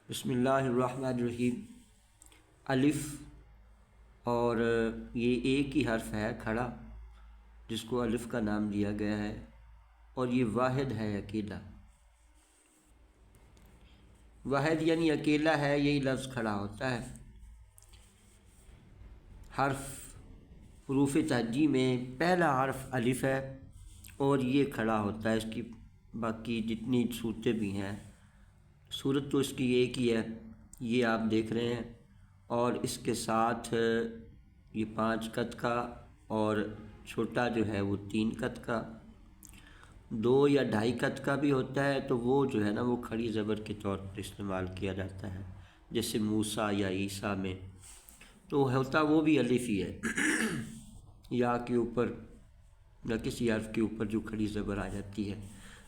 بسم اللہ الرحمن الرحیم۔ الف اور یہ ایک ہی حرف ہے کھڑا جس کو الف کا نام دیا گیا ہے، اور یہ واحد ہے، اکیلا۔ واحد یعنی اکیلا ہے، یہی لفظ کھڑا ہوتا ہے۔ حروف تہجی میں پہلا حرف الف ہے اور یہ کھڑا ہوتا ہے۔ اس کی باقی جتنی صورتیں بھی ہیں، صورت تو اس کی ایک ہی ہے، یہ آپ دیکھ رہے ہیں، اور اس کے ساتھ یہ 5 قط کا اور چھوٹا جو ہے وہ 3 قط کا، 2 یا 2.5 قط کا بھی ہوتا ہے، تو وہ جو ہے نا وہ کھڑی زبر کے طور پر استعمال کیا جاتا ہے، جیسے موسیٰ یا عیسیٰ میں تو ہوتا وہ بھی الف ہی ہے یا کے اوپر یا کسی حرف کے اوپر جو کھڑی زبر آ جاتی ہے۔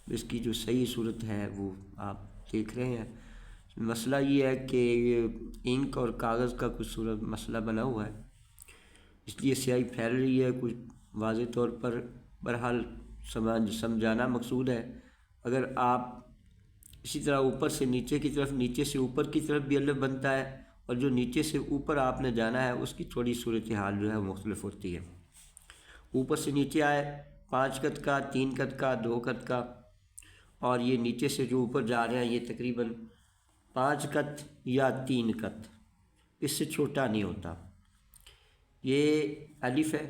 اس کی جو صحیح صورت ہے وہ آپ دیکھ رہے ہیں۔ مسئلہ یہ ہے کہ انک اور کاغذ کا کچھ صورت مسئلہ بنا ہوا ہے، اس لیے سیاہی پھیل رہی ہے کچھ واضح طور پر۔ بہرحال سمجھانا مقصود ہے۔ اگر آپ اسی طرح اوپر سے نیچے کی طرف، نیچے سے اوپر کی طرف بھی الف بنتا ہے، اور جو نیچے سے اوپر آپ نے جانا ہے اس کی تھوڑی صورتحال جو ہے مختلف ہوتی ہے۔ اوپر سے نیچے آئے 5 قط کا، 3 قط کا، 2 قط کا، اور یہ نیچے سے جو اوپر جا رہے ہیں یہ تقریباً 5 قط یا 3 قط، اس سے چھوٹا نہیں ہوتا۔ یہ الف ہے،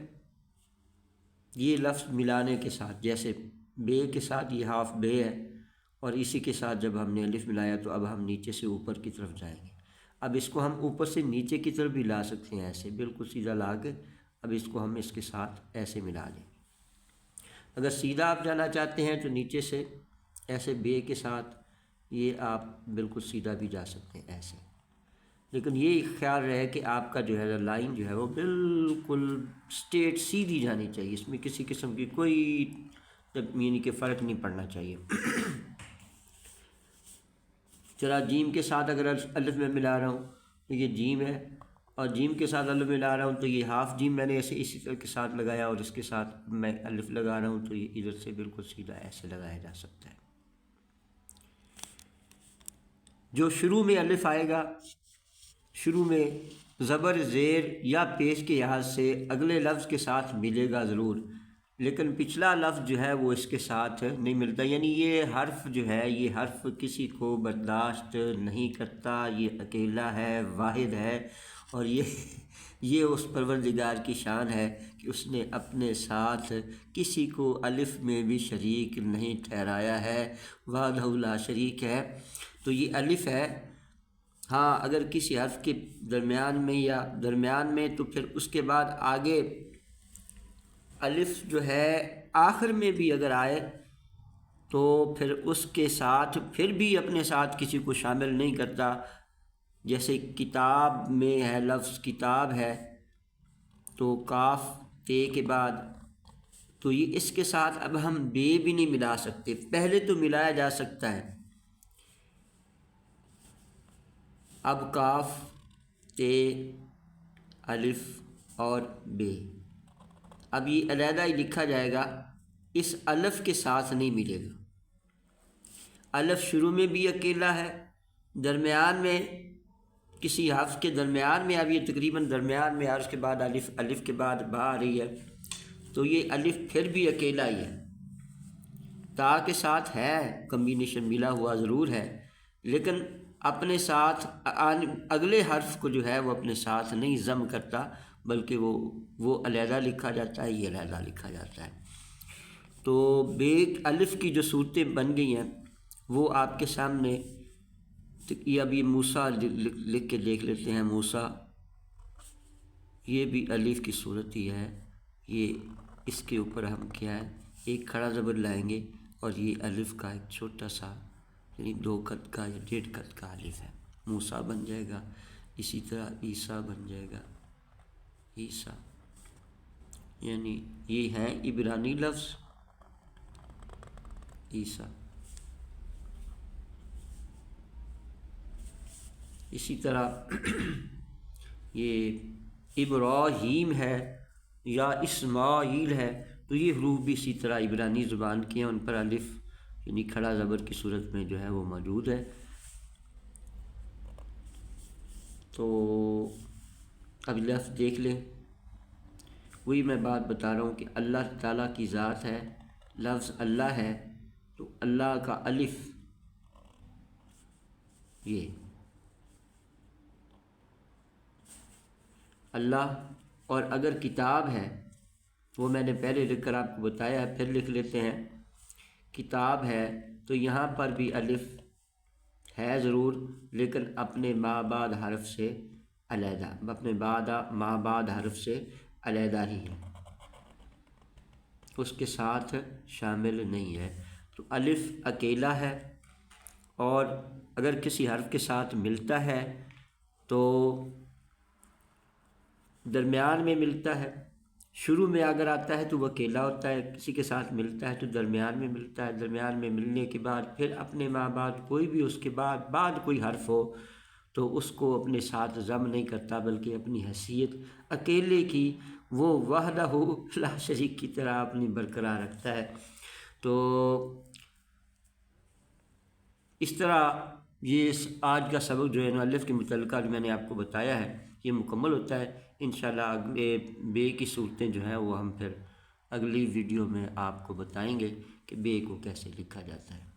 یہ لفظ ملانے کے ساتھ، جیسے بے کے ساتھ یہ ہاف بے ہے، اور اسی کے ساتھ جب ہم نے الف ملایا تو اب ہم نیچے سے اوپر کی طرف جائیں گے۔ اب اس کو ہم اوپر سے نیچے کی طرف بھی لا سکتے ہیں، ایسے بالکل سیدھا لا کے اب اس کو ہم اس کے ساتھ ایسے ملا لیں گے۔ اگر سیدھا آپ جانا چاہتے ہیں تو نیچے سے ایسے بے کے ساتھ یہ آپ بالکل سیدھا بھی جا سکتے ہیں ایسے، لیکن یہ خیال رہے کہ آپ کا جو ہے لائن جو ہے وہ بالکل سٹریٹ سیدھی جانی چاہیے، اس میں کسی قسم کی کوئی یعنی کہ فرق نہیں پڑنا چاہیے۔ چلا جیم کے ساتھ اگر الف میں ملا رہا ہوں تو یہ جیم ہے، اور جیم کے ساتھ الف ملا رہا ہوں تو یہ ہاف جیم میں نے ایسے اسی طرح کے ساتھ لگایا، اور اس کے ساتھ میں الف لگا رہا ہوں تو یہ ادھر سے بالکل سیدھا ایسے لگایا جا سکتا ہے۔ جو شروع میں الف آئے گا، شروع میں زبر زیر یا پیش کے لحاظ سے اگلے لفظ کے ساتھ ملے گا ضرور، لیکن پچھلا لفظ جو ہے وہ اس کے ساتھ نہیں ملتا، یعنی یہ حرف جو ہے یہ حرف کسی کو برداشت نہیں کرتا، یہ اکیلا ہے، واحد ہے، اور یہ اس پروردگار کی شان ہے کہ اس نے اپنے ساتھ کسی کو الف میں بھی شریک نہیں ٹھہرایا ہے، وحدہ لا شریک ہے۔ تو یہ الف ہے۔ ہاں اگر کسی حرف کے درمیان میں تو پھر اس کے بعد آگے الف جو ہے آخر میں بھی اگر آئے تو پھر اس کے ساتھ پھر بھی اپنے ساتھ کسی کو شامل نہیں کرتا، جیسے کتاب میں ہے، لفظ کتاب ہے تو کاف تے کے بعد، تو یہ اس کے ساتھ اب ہم بے بھی نہیں ملا سکتے، پہلے تو ملایا جا سکتا ہے۔ اب کاف تے الف اور بے، اب یہ علیحدہ ہی لکھا جائے گا، اس الف کے ساتھ نہیں ملے گا۔ الف شروع میں بھی اکیلا ہے، درمیان میں کسی حرف کے درمیان میں، اب یہ تقریباً درمیان میں، اور اس کے بعد الف کے بعد با آ رہی ہے، تو یہ الف پھر بھی اکیلا ہی ہے۔ تا کے ساتھ ہے کمبینیشن ملا ہوا ضرور ہے، لیکن اپنے ساتھ اگلے حرف کو جو ہے وہ اپنے ساتھ نہیں ضم کرتا، بلکہ وہ علیحدہ لکھا جاتا ہے، یہ علیحدہ لکھا جاتا ہے۔ تو بے الف کی جو صورتیں بن گئی ہیں وہ آپ کے سامنے، یہ اب یہ موسیٰ لکھ کے دیکھ لیتے ہیں۔ موسیٰ یہ بھی الف کی صورت ہی ہے، یہ اس کے اوپر ہم کیا ہے ایک کھڑا زبر لائیں گے، اور یہ الف کا ایک چھوٹا سا یعنی 2 قط کا یا 1.5 قط کا الف ہے، موسیٰ بن جائے گا۔ اسی طرح عیسیٰ بن جائے گا، عیسیٰ، یعنی یہ ہے عبرانی لفظ عیسیٰ۔ اسی طرح یہ ابراہیم ہے یا اسماعیل ہے، تو یہ حروف بھی اسی طرح عبرانی زبان کے ہیں، ان پر الف یعنی کھڑا زبر کی صورت میں جو ہے وہ موجود ہے۔ تو اب لفظ دیکھ لیں، وہی میں بات بتا رہا ہوں کہ اللہ تعالیٰ کی ذات ہے، لفظ اللہ ہے، تو اللہ کا الف یہ اللہ، اور اگر کتاب ہے وہ میں نے پہلے لکھ کر آپ کو بتایا ہے، پھر لکھ لیتے ہیں، کتاب ہے تو یہاں پر بھی الف ہے ضرور، لیکن اپنے ما بعد حرف سے علیحدہ، اپنے ما بعد حرف سے علیحدہ ہی ہے، اس کے ساتھ شامل نہیں ہے۔ تو الف اکیلا ہے، اور اگر کسی حرف کے ساتھ ملتا ہے تو درمیان میں ملتا ہے، شروع میں اگر آتا ہے تو وہ اکیلا ہوتا ہے، کسی کے ساتھ ملتا ہے تو درمیان میں ملتا ہے، درمیان میں ملنے کے بعد پھر اپنے ماں بعد کوئی بھی اس کے بعد کوئی حرف ہو تو اس کو اپنے ساتھ ضم نہیں کرتا، بلکہ اپنی حیثیت اکیلے کی وہ وحدہ لا شریک کی طرح اپنی برقرار رکھتا ہے۔ تو اس طرح یہ آج کا سبق جو ہے نا الف کے متعلقہ جو میں نے آپ کو بتایا ہے یہ مکمل ہوتا ہے۔ انشاءاللہ اگلے بے کی صورتیں جو ہیں وہ ہم پھر اگلی ویڈیو میں آپ کو بتائیں گے کہ بے کو کیسے لکھا جاتا ہے۔